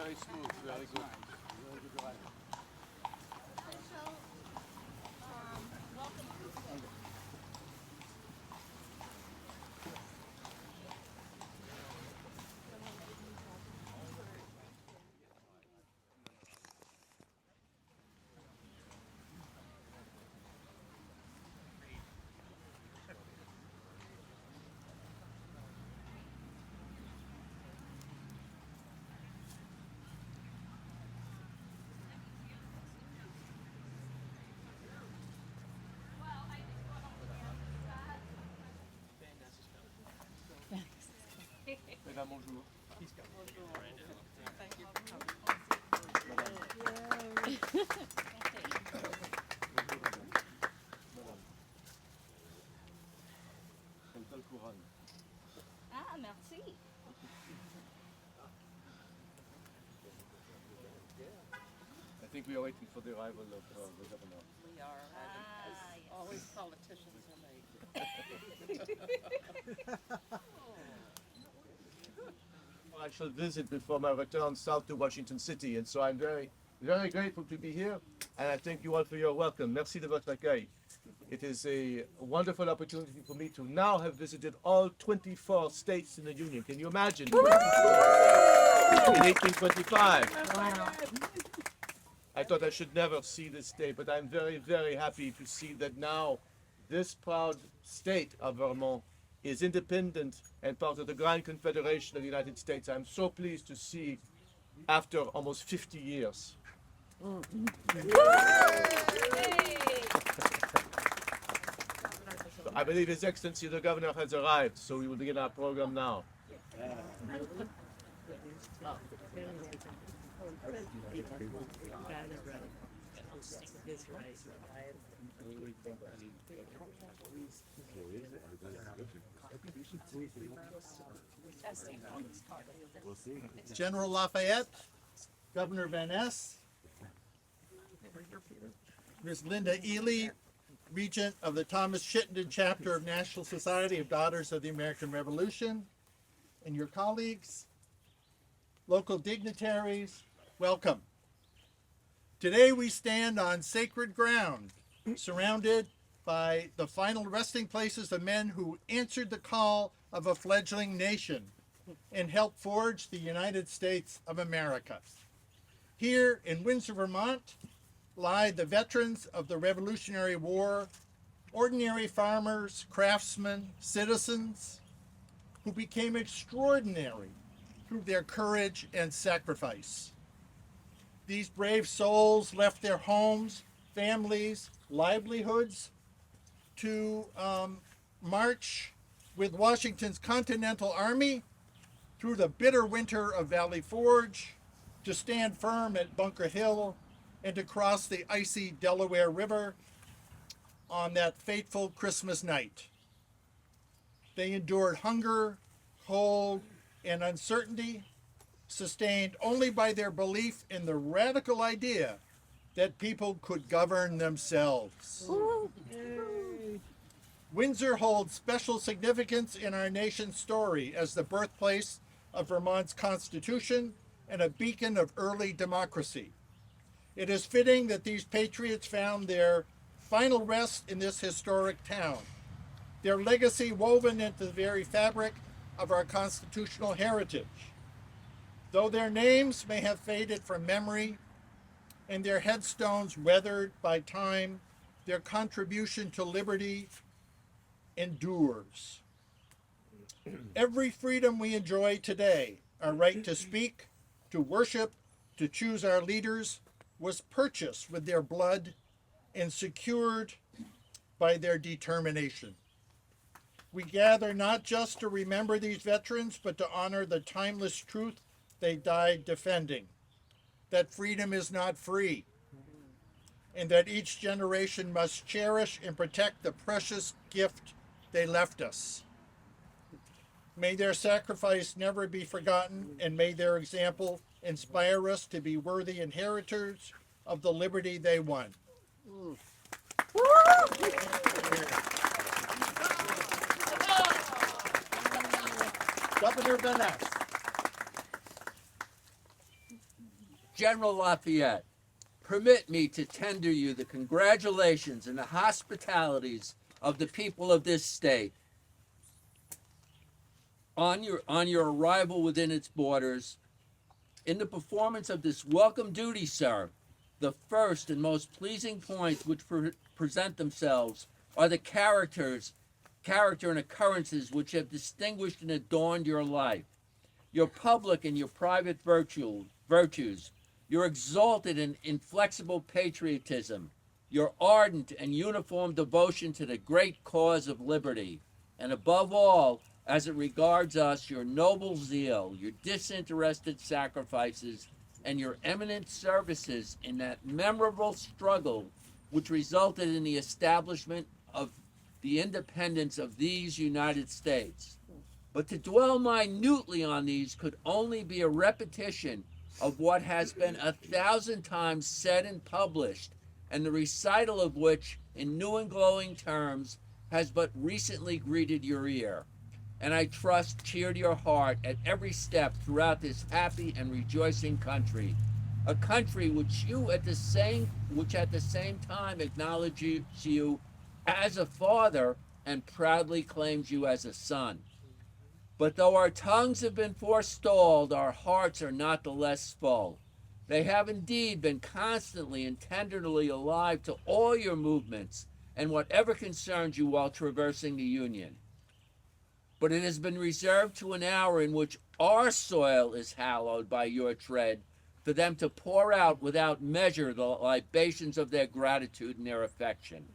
Very smooth, very good. Very good ride. Mesdames, bonjour. Madame. Couronne. Ah, merci. I think we are waiting for the arrival of the governor. We are, as yes. always politicians are late. I shall visit before my return south to Washington City, and so I'm very, very grateful to be here, and I thank you all for your welcome. Merci de votre accueil. It is a wonderful opportunity for me to now have visited all 24 states in the Union. Can you imagine? In 1825. Wow. I thought I should never see this day, but I'm very, very happy to see that now this proud state of Vermont is independent and part of the Grand Confederation of the United States. I'm so pleased to see after almost 50 years. So I believe His Excellency the Governor has arrived, so we will begin our program now. General Lafayette, Governor Van Ness, Ms. Linda Ely, Regent of the Thomas Chittenden Chapter of National Society of Daughters of the American Revolution, and your colleagues, local dignitaries, welcome. Today we stand on sacred ground, surrounded by the final resting places of men who answered the call of a fledgling nation and helped forge the United States of America. Here in Windsor, Vermont, lie the veterans of the Revolutionary War, ordinary farmers, craftsmen, citizens, who became extraordinary through their courage and sacrifice. These brave souls left their homes, families, livelihoods to march with Washington's Continental Army through the bitter winter of Valley Forge, to stand firm at Bunker Hill, and to cross the icy Delaware River on that fateful Christmas night. They endured hunger, cold, and uncertainty, sustained only by their belief in the radical idea that people could govern themselves. Windsor holds special significance in our nation's story as the birthplace of Vermont's Constitution and a beacon of early democracy. It is fitting that these patriots found their final rest in this historic town, their legacy woven into the very fabric of our constitutional heritage. Though their names may have faded from memory and their headstones weathered by time, their contribution to liberty endures. Every freedom we enjoy today, our right to speak, to worship, to choose our leaders, was purchased with their blood and secured by their determination. We gather not just to remember these veterans, but to honor the timeless truth they died defending, that freedom is not free, and that each generation must cherish and protect the precious gift they left us. May their sacrifice never be forgotten, and may their example inspire us to be worthy inheritors of the liberty they won. Governor Van Ness. General Lafayette, permit me to tender you the congratulations and the hospitalities of the people of this state on your arrival within its borders. In the performance of this welcome duty, sir, the first and most pleasing points which present themselves are the character and occurrences which have distinguished and adorned your life, your public and your private virtues, your exalted and inflexible patriotism, your ardent and uniform devotion to the great cause of liberty, and above all, as it regards us, your noble zeal, your disinterested sacrifices, and your eminent services in that memorable struggle which resulted in the establishment of the independence of these United States. But to dwell minutely on these could only be a repetition of what has been 1,000 times said and published, and the recital of which, in new and glowing terms, has but recently greeted your ear, and I trust cheered your heart at every step throughout this happy and rejoicing country, a country which at the same time acknowledges you as a father and proudly claims you as a son. But though our tongues have been forestalled, our hearts are not the less full. They have indeed been constantly and tenderly alive to all your movements and whatever concerns you while traversing the Union. But it has been reserved to an hour in which our soil is hallowed by your tread, for them to pour out without measure the libations of their gratitude and their affection.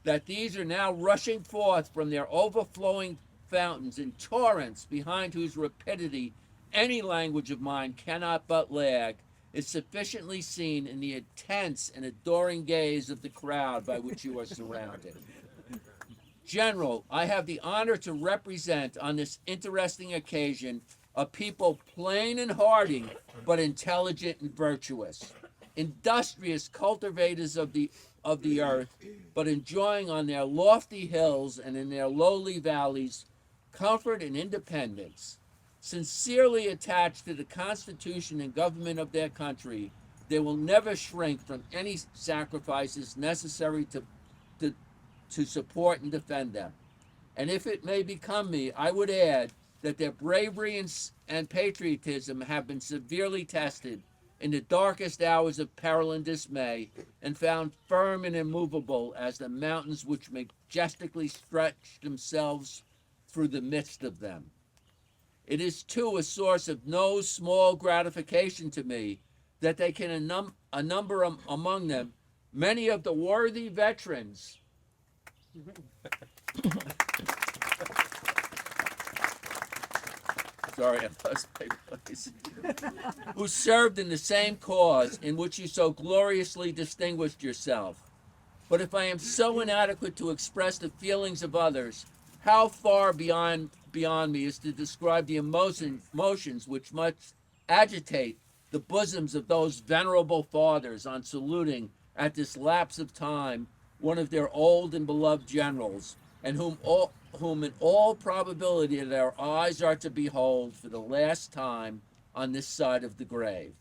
That these are now rushing forth from their overflowing fountains in torrents behind whose rapidity any language of mine cannot but lag, is sufficiently seen in the intense and adoring gaze of the crowd by which you are surrounded. General, I have the honor to represent on this interesting occasion a people plain and hardy, but intelligent and virtuous, industrious cultivators of the earth, but enjoying on their lofty hills and in their lowly valleys comfort and independence. Sincerely attached to the Constitution and government of their country, they will never shrink from any sacrifices necessary to support and defend them. And if it may become me, I would add that their bravery and patriotism have been severely tested in the darkest hours of peril and dismay, and found firm and immovable as the mountains which majestically stretch themselves through the midst of them. It is, too, a source of no small gratification to me that they can number among them many of the worthy veterans sorry, I lost my place, who served in the same cause in which you so gloriously distinguished yourself. But if I am so inadequate to express the feelings of others, how far beyond me is to describe the emotions which must agitate the bosoms of those venerable fathers on saluting at this lapse of time one of their old and beloved generals, and whom in all probability their eyes are to behold for the last time on this side of the grave.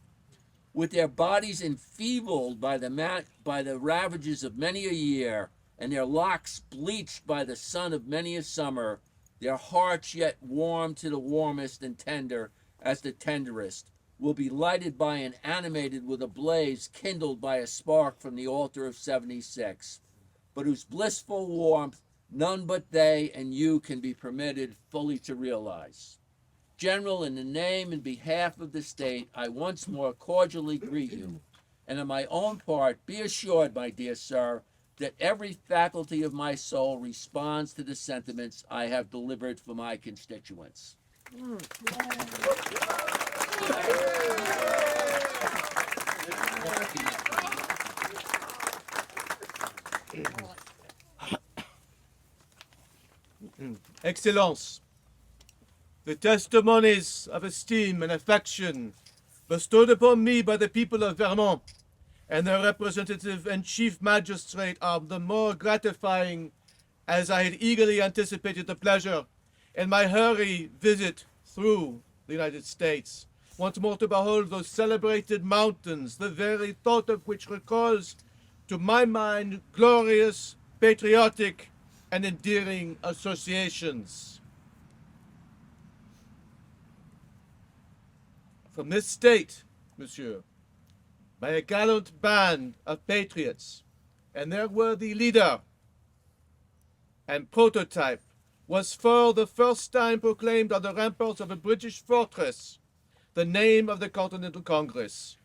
With their bodies enfeebled by the ravages of many a year, and their locks bleached by the sun of many a summer, their hearts yet warm to the warmest and tender as the tenderest, will be lighted by and animated with a blaze kindled by a spark from the altar of 76, but whose blissful warmth none but they and you can be permitted fully to realize. General, in the name and behalf of the state, I once more cordially greet you, and on my own part, be assured, my dear sir, that every faculty of my soul responds to the sentiments I have delivered for my constituents. Excellence, the testimonies of esteem and affection bestowed upon me by the people of Vermont and their representative and chief magistrate are the more gratifying as I had eagerly anticipated the pleasure in my hurry visit through the United States once more to behold those celebrated mountains, the very thought of which recalls to my mind glorious, patriotic, and endearing associations. From this state, monsieur, by a gallant band of patriots and their worthy leader and prototype, was for the first time proclaimed on the ramparts of a British fortress the name of the Continental Congress.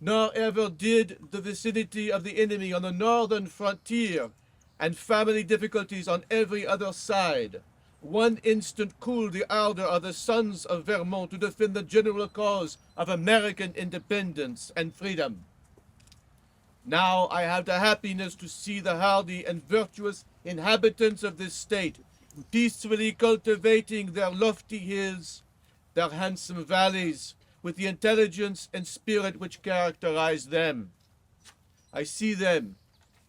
Nor ever did the vicinity of the enemy on the northern frontier and family difficulties on every other side one instant cool the ardor of the sons of Vermont to defend the general cause of American independence and freedom. Now I have the happiness to see the hardy and virtuous inhabitants of this state peacefully cultivating their lofty hills, their handsome valleys, with the intelligence and spirit which characterize them. I see them,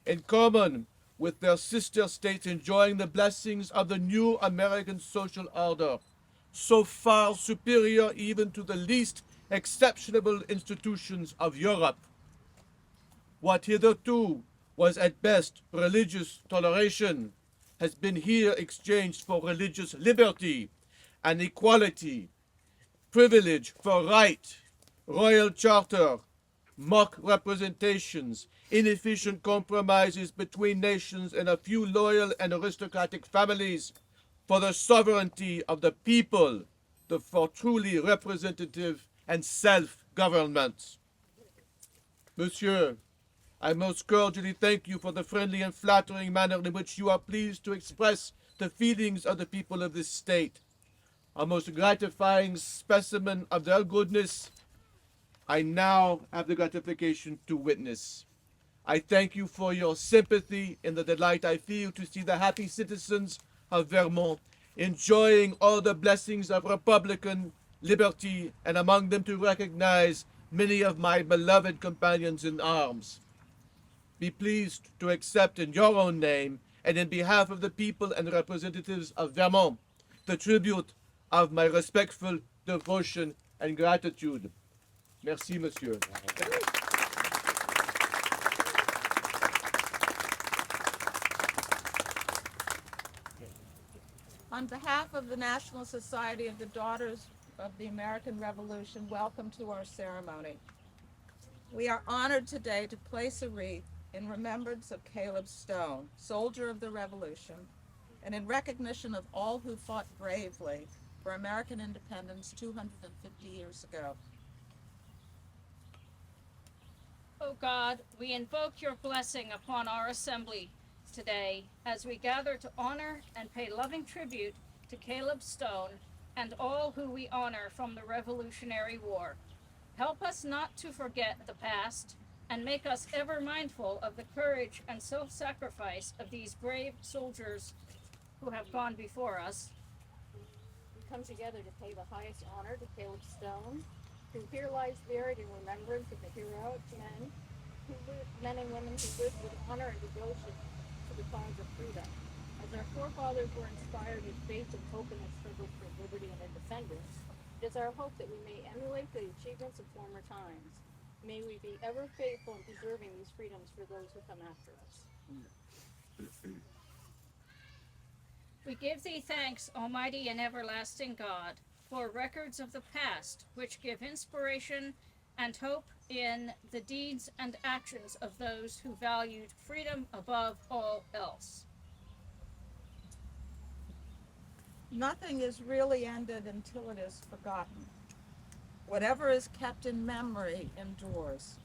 in common with their sister states, enjoying the blessings of the new American social order, so far superior even to the least exceptionable institutions of Europe. What hitherto was at best religious toleration has been here exchanged for religious liberty and equality, privilege for right, royal charter, mock representations, inefficient compromises between nations and a few loyal and aristocratic families for the sovereignty of the people, for truly representative and self-government. Monsieur, I most cordially thank you for the friendly and flattering manner in which you are pleased to express the feelings of the people of this state. A most gratifying specimen of their goodness I now have the gratification to witness. I thank you for your sympathy and the delight I feel to see the happy citizens of Vermont enjoying all the blessings of Republican liberty, and among them to recognize many of my beloved companions in arms. Be pleased to accept in your own name and in behalf of the people and representatives of Vermont the tribute of my respectful devotion and gratitude. Merci, monsieur. On behalf of the National Society of the Daughters of the American Revolution, welcome to our ceremony. We are honored today to place a wreath in remembrance of Caleb Stone, soldier of the Revolution, and in recognition of all who fought bravely for American independence 250 years ago. O God, we invoke your blessing upon our assembly today as we gather to honor and pay loving tribute to Caleb Stone and all who we honor from the Revolutionary War. Help us not to forget the past and make us ever mindful of the courage and self-sacrifice of these brave soldiers who have gone before us. We come together to pay the highest honor to Caleb Stone, who here lies buried in remembrance of the heroic men and women who lived with honor and devotion to the cause of freedom. As our forefathers were inspired with faith and hope in the struggle for liberty and independence, it is our hope that we may emulate the achievements of former times. May we be ever faithful in preserving these freedoms for those who come after us. We give thee thanks, Almighty and everlasting God, for records of the past which give inspiration and hope in the deeds and actions of those who valued freedom above all else. Nothing is really ended until it is forgotten. Whatever is kept in memory endures.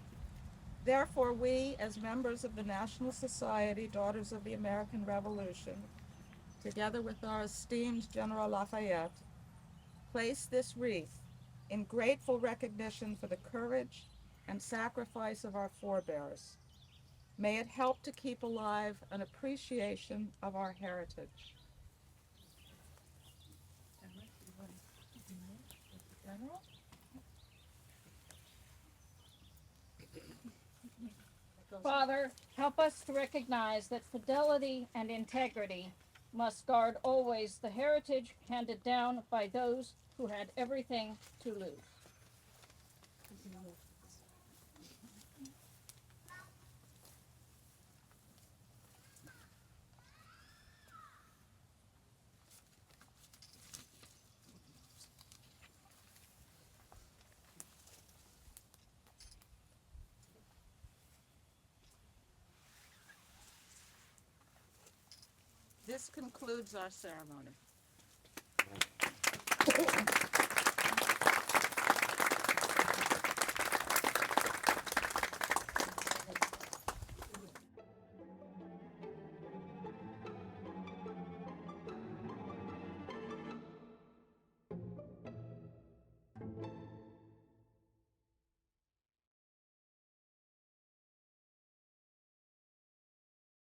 Therefore, we, as members of the National Society, Daughters of the American Revolution, together with our esteemed General Lafayette, place this wreath in grateful recognition for the courage and sacrifice of our forebears. May it help to keep alive an appreciation of our heritage. Father, help us to recognize that fidelity and integrity must guard always the heritage handed down by those who had everything to lose. This concludes our ceremony.